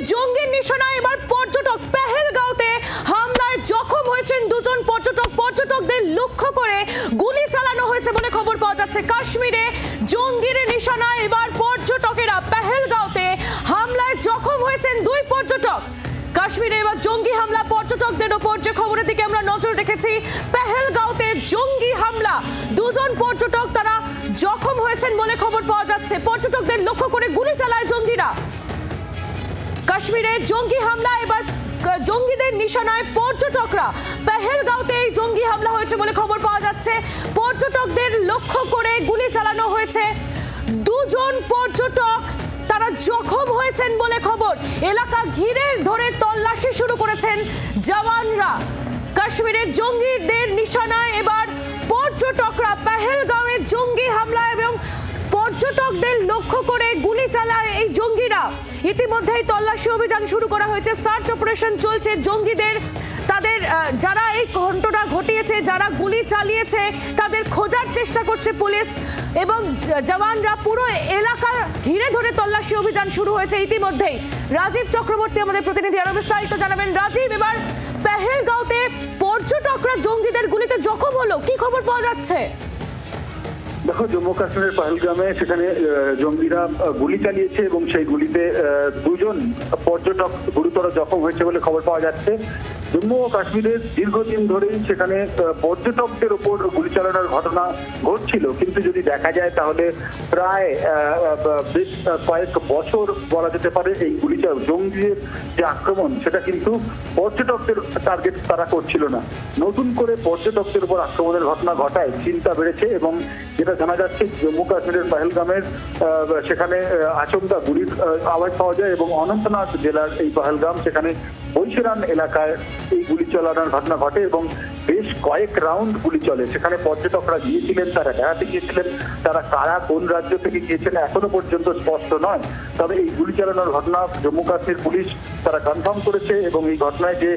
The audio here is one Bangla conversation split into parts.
জঙ্গির নিশানায় এবার পর্যটক। পেহেলগাঁওতে হামলায় জখম হয়েছেন দুজন পর্যটক। পর্যটকদের লক্ষ্য করে গুলি চালানো হয়েছে বলে খবর পাওয়া যাচ্ছে। কাশ্মীরে জঙ্গির নিশানায় এবার পর্যটকেরা। পেহেলগাঁওতে হামলায় জখম হয়েছেন দুই পর্যটক। কাশ্মীরে এবার জঙ্গি হামলা পর্যটকদের ওপর, যে খবরের দিকে আমরা নজর রেখেছি। পেহেলগাঁওতে জঙ্গি হামলা, দুজন পর্যটক তারা জখম হয়েছেন বলে খবর পাওয়া যাচ্ছে। পর্যটকদের লক্ষ্য করে গুলি চালায় জঙ্গিরা। কাশ্মীরে জঙ্গি হামলা, এবার জঙ্গিদের নিশানায় পর্যটকরা। পেহেলগাঁওতে এই জঙ্গি হামলা হয়েছে বলে খবর পাওয়া যাচ্ছে। পর্যটকদের লক্ষ্য করে গুলি চালানো হয়েছে। দুজন পর্যটক তারা জখম হয়েছেন বলে খবর। এলাকা ঘিরে ধরে তল্লাশি শুরু করেছেন জওয়ানরা। কাশ্মীরের জঙ্গিদের নিশানায় এবার পর্যটকরা। পেহেলগাঁওয়ে জঙ্গি হামলা এবং পর্যটকদের লক্ষ্য করে গুলি চালায় এই জঙ্গিরা। ইতিমধ্যেই তল্লাশি অভিযান শুরু করা হয়েছে, সার্চ অপারেশন চলছে। জঙ্গিদের, তাদের যারা এই ঘটনা ঘটিয়েছে, যারা গুলি চালিয়েছে, তাদের খোঁজার চেষ্টা করছে পুলিশ এবং জওয়ানরা। পুরো এলাকা ঘিরে ধরে তল্লাশি অভিযান শুরু হয়েছে ইতিমধ্যেই। রাজীব চক্রবর্তী আমাদের প্রতিনিধি, আরো বিস্তারিত জানাবেন। রাজীব, এবার পেহেলগাঁওতে পর্যটকরা জঙ্গিদের গুলিতে জখম হলো, কি খবর পাওয়া যাচ্ছে? দেখো, জম্মু কাশ্মীরের পহেলগামে সেখানে জঙ্গিরা গুলি চালিয়েছে এবং সেই গুলিতে দুজন পর্যটক গুরুতর জখম হয়েছে বলে খবর পাওয়া যাচ্ছে। জম্মু ও কাশ্মীরের দীর্ঘদিন ধরেই সেখানে পর্যটকদের ওপর গুলি চালানোর ঘটনা ঘটছিল, কিন্তু যদি দেখা যায় তাহলে প্রায় বেশ কয়েক বছর বলা যেতে পারে এই গুলি জঙ্গিদের যে আক্রমণ সেটা কিন্তু পর্যটকদের টার্গেট তারা করছিল না। নতুন করে পর্যটকদের উপর আক্রমণের ঘটনা ঘটায় চিন্তা বেড়েছে এবং যেটা জানা যাচ্ছে জম্মু কাশ্মীরের পহেলগামের সেখানে আচমকা গুলির আওয়াজ পাওয়া যায় এবং অনন্তনাগ জেলার এই পহেলগাম, সেখানে বৈশরান এলাকায় এই গুলি চালানোর ঘটনা ঘটে এবং বেশ কয়েক রাউন্ড গুলি চলে। সেখানে পর্যটকরা গিয়েছিলেন, তারা বেড়াতে গিয়েছিলেন, তারা কারা কোন রাজ্য থেকে গিয়েছেন এখনো পর্যন্ত স্পষ্ট নয়। তবে এই গুলি চালানোর ঘটনা জম্মু কাশ্মীর পুলিশ তারা কনফার্ম করেছে এবং এই ঘটনায় যে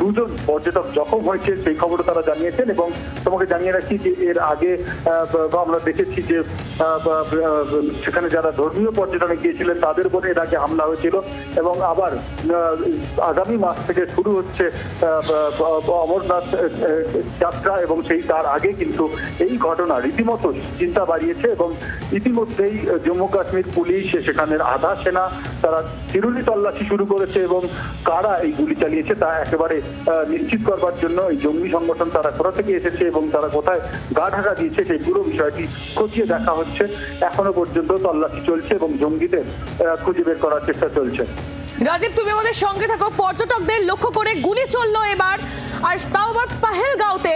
দুজন পর্যটক জখম হয়েছে সেই খবরও তারা জানিয়েছেন। এবং তোমাকে জানিয়ে রাখি যে এর আগে আমরা দেখেছি যে সেখানে যারা ধর্মীয় পর্যটনে গিয়েছিলেন তাদের উপরে এর আগে হামলা হয়েছিল এবং আবার আগামী মাস থেকে শুরু হচ্ছে অমরনাথ যাত্রা এবং সেই তার আগে কিন্তু এই ঘটনা রীতিমতো চিন্তা বাড়িয়েছে এবং ইতিমধ্যেই জম্মু কাশ্মীর পুলিশ, সেখানের আধা সেনা তারা চিরুনি তল্লাশি শুরু করেছে এবং কারা এই গুলি চালিয়েছে তা একেবারে নিশ্চিত করবার জন্য এই জঙ্গি সংগঠন তারা কোথা থেকে এসেছে এবং তারা কোথায় গা ঢাকা দিয়েছে সেই পুরো বিষয়টি খতিয়ে দেখা হচ্ছে। এখনো পর্যন্ত তল্লাশি চলছে এবং জঙ্গিদের খুঁজে বের করার চেষ্টা চলছে। রাজীব, তুমি আমাদের সঙ্গে থাকো। পর্যটকদের লক্ষ্য করে গুলি চললো এবার, আর তাও আবার পেহেলগাঁওতে।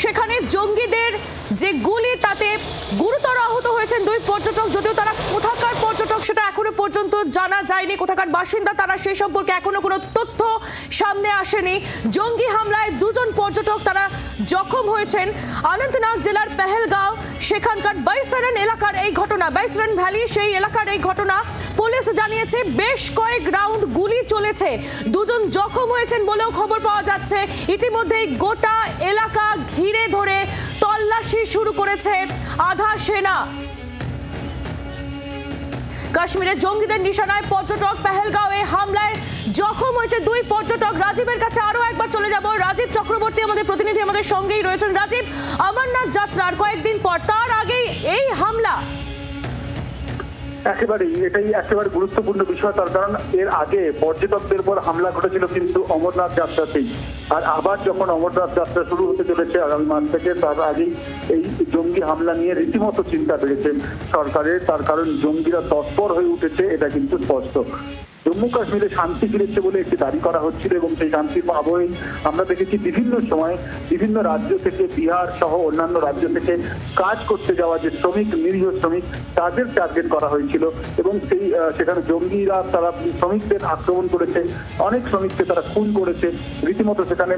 সেখানে জঙ্গিদের যে গুলি, তাতে গুরুতর আহত হয়েছেন দুই পর্যটক। যদিও তারা কোথাকার পর্যটক সেটা এখনো পর্যন্ত জানা যায়নি, কোথাকার বাসিন্দা তারা সেই সম্পর্কে এখনো কোনো তথ্য সামনে আসেনি। জঙ্গি হামলায় দুজন পর্যটক তারা জখম হয়েছেন। অনন্তনাগ জেলার পেহেলগাঁও, সেখানকার বৈশরান এলাকার এই ঘটনা, বৈশরান ভ্যালি সেই এলাকার এই ঘটনা। পুলিশ জানিয়েছে বেশ কয়েক রাউন্ড গুলি চলেছে, দুজন জখম হয়েছেন বলেও খবর পাওয়া যাচ্ছে। ইতিমধ্যেই গোটা এলাকা ঘিরে ধরে তল্লাশি শুরু করেছে আধা সেনা। কাশ্মীরের জঙ্গিদের নিশানায় পর্যটক। পেহেলগাঁওয়ে হামলায় জখম হয়েছে দুই পর্যটক। রাজীবের কাছে আরো একবার চলে যাব। রাজীব চক্রবর্তী আমাদের প্রতিনিধি আমাদের সঙ্গেই রয়েছেন। রাজীব, অমরনাথ যাত্রার কয়েকদিন পর, তার আগেই এই হামলা। এটাই একেবারে গুরুত্বপূর্ণ বিষয়, তার কারণ এর আগে পর্যটকদের উপর হামলা ঘটেছিল কিন্তু অমরনাথ যাত্রাতেই। আর আবার যখন অমরনাথ যাত্রা শুরু হতে চলেছে আগামী মাস থেকে, তার আগেই এই জঙ্গি হামলা নিয়ে রীতিমতো চিন্তা বেড়েছে সরকারের। তার কারণ জঙ্গিরা তৎপর হয়ে উঠেছে, এটা কিন্তু স্পষ্ট। জম্মু কাশ্মীরে শান্তি ফিরেছে বলে একটি দাবি করা হচ্ছিল এবং সেই শান্তির আবহেই আমরা দেখেছি বিভিন্ন সময় বিভিন্ন রাজ্য থেকে, বিহার সহ অন্যান্য রাজ্য থেকে কাজ করতে যাওয়া যে শ্রমিক, নিরীহ শ্রমিক, তাদের টার্গেট করা হয়েছিল এবং সেখানে জঙ্গিরা তারা শ্রমিকদের আক্রমণ করেছে, অনেক শ্রমিককে তারা খুন করেছে, রীতিমতো সেখানে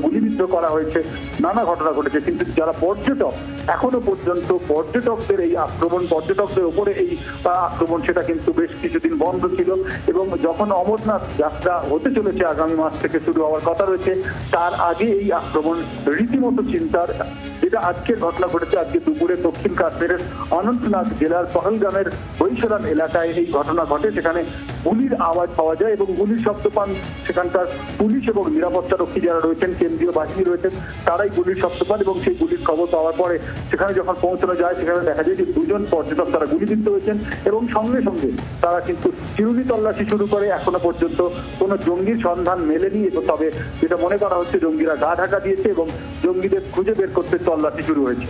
গুলিবিদ্ধ করা হয়েছে, নানা ঘটনা ঘটেছে। কিন্তু যারা পর্যটক, এখনো পর্যন্ত পর্যটকদের এই আক্রমণ, পর্যটকদের উপরে এই আক্রমণ, সেটা কিন্তু বেশ কিছুদিন বন্ধ ছিল। এবং যখন অমরনাথ যাত্রা হতে চলেছে আগামী মাস থেকে শুরু হওয়ার কথা রয়েছে, তার আগে এই আক্রমণ রীতিমতো চিন্তার যেটা আজকের ঘটনা ঘটেছে। আজকে দুপুরে দক্ষিণ কাশ্মীরের অনন্তনাগ জেলার পহলগামের বৈশালাম এলাকায় এই ঘটনা ঘটে। সেখানে গুলির আওয়াজ পাওয়া যায় এবং গুলির শব্দ পান সেখানকার পুলিশ এবং নিরাপত্তা রক্ষী যারা রয়েছেন, কেন্দ্রীয় বাহিনী রয়েছেন, তারাই গুলির শব্দ পান এবং সেই গুলির খবর পাওয়ার পরে সেখানে যখন পৌঁছানো যায় সেখানে দেখা যায় যে দুজন পর্যটক তারা গুলিবিদ্ধ হয়েছেন এবং সঙ্গে সঙ্গে তারা কিন্তু চিরুনি তল্লাশি শুরু করে। এখনো পর্যন্ত কোনো জঙ্গির সন্ধান মেলেনি, তবে যেটা মনে করা হচ্ছে জঙ্গিরা গা ঢাকা দিয়েছে এবং জঙ্গিদের খুঁজে বের করতে তল্লাশি শুরু হয়েছে।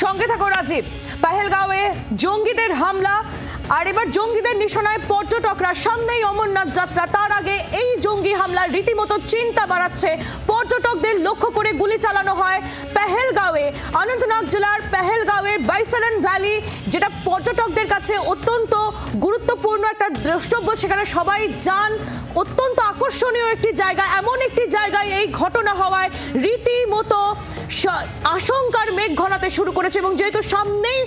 সঙ্গে থাকো রাজীব। পেহেলগাঁওয়ে জঙ্গিদের হামলা, আর এবার জঙ্গিদের নিশানায় পর্যটকরা। সামনেই অমরনাথ যাত্রা, তার আগে এই জঙ্গি হামলা রীতিমতো চিন্তা বাড়াচ্ছে। পর্যটকদের লক্ষ্য করে গুলি চালানো হয় পেহেলগাঁওয়ে, অনন্তনাগ জেলার পেহেলগাঁওয়ের বাইসারন ভ্যালি, যেটা পর্যটকদের কাছে অত্যন্ত গুরুত্বপূর্ণ একটা দ্রষ্টব্য। সেখানে সবাই যান, অত্যন্ত আকর্ষণীয় একটি জায়গা। এমন একটি জায়গায় এই ঘটনা হওয়ায় রীতিমতো আশঙ্কার মেঘ ঘনাতে শুরু করেছে এবং যেহেতু সামনেই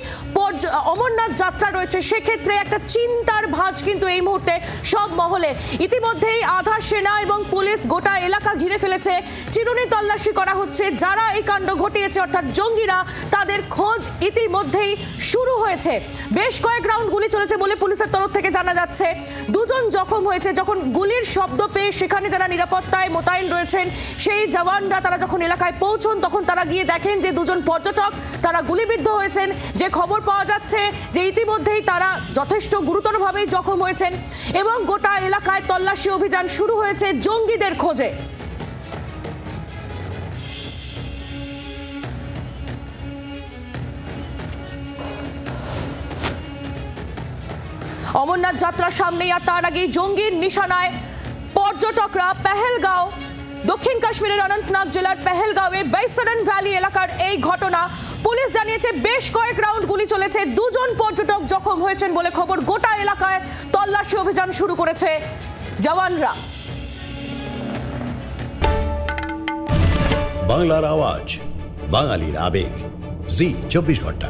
অমরনাথ যাত্রা রয়েছে, সেক্ষেত্রে একটা চিন্তার ভাঁজ কিন্তু এই মুহূর্তে সব মহলে। ইতিমধ্যেই আধা সেনা এবং পুলিশ গোটা এলাকা ঘিরে ফেলেছে, চিরুনি তল্লাশি করা হচ্ছে। যারা এই কাণ্ড ঘটিয়েছে অর্থাৎ জঙ্গিরা, তাদের খোঁজ ইতিমধ্যেই শুরু হয়েছে। বেশ কয়েক রাউন্ড গুলি চলেছে বলে পুলিশের তরফ থেকে জানা যাচ্ছে। দুজন জখম হয়েছে। যখন গুলির শব্দ পেয়ে সেখানে যারা নিরাপত্তায় মোতায়েন রয়েছেন সেই জওয়ানরা তারা যখন এলাকায় পৌঁছন, তখন তারা গিয়ে দেখেন যে দুজন পর্যটক তারা গুলিবিদ্ধ হয়েছেন। যে খবর পাওয়া যাচ্ছে যে ইতিমধ্যেই তারা যথেষ্ট গুরুতরভাবে জখম হয়েছেন এবং গোটা এলাকায় তল্লাশি অভিযান শুরু হয়েছে জঙ্গিদের খোঁজে। অমরনাথ যাত্রার সামনেই আর তার আগেই জঙ্গির নিশানায় পর্যটকরা। পেহেলগাঁও, দক্ষিণ কাশ্মীরের অনন্তনাগ জেলার পেহেলগাঁওয়ের বাইসারন ভ্যালি এলাকার এই ঘটনা। পুলিশ জানিয়েছে বেশ কয়েক রাউন্ড গুলি চলেছে, দুজন পর্যটক জখম হয়েছেন বলে খবর। গোটা এলাকায় তল্লাশি অভিযান শুরু করেছে জওয়ানরা। বাংলার আওয়াজ, বাঙালির আবেগ, জি 24 ঘন্টা।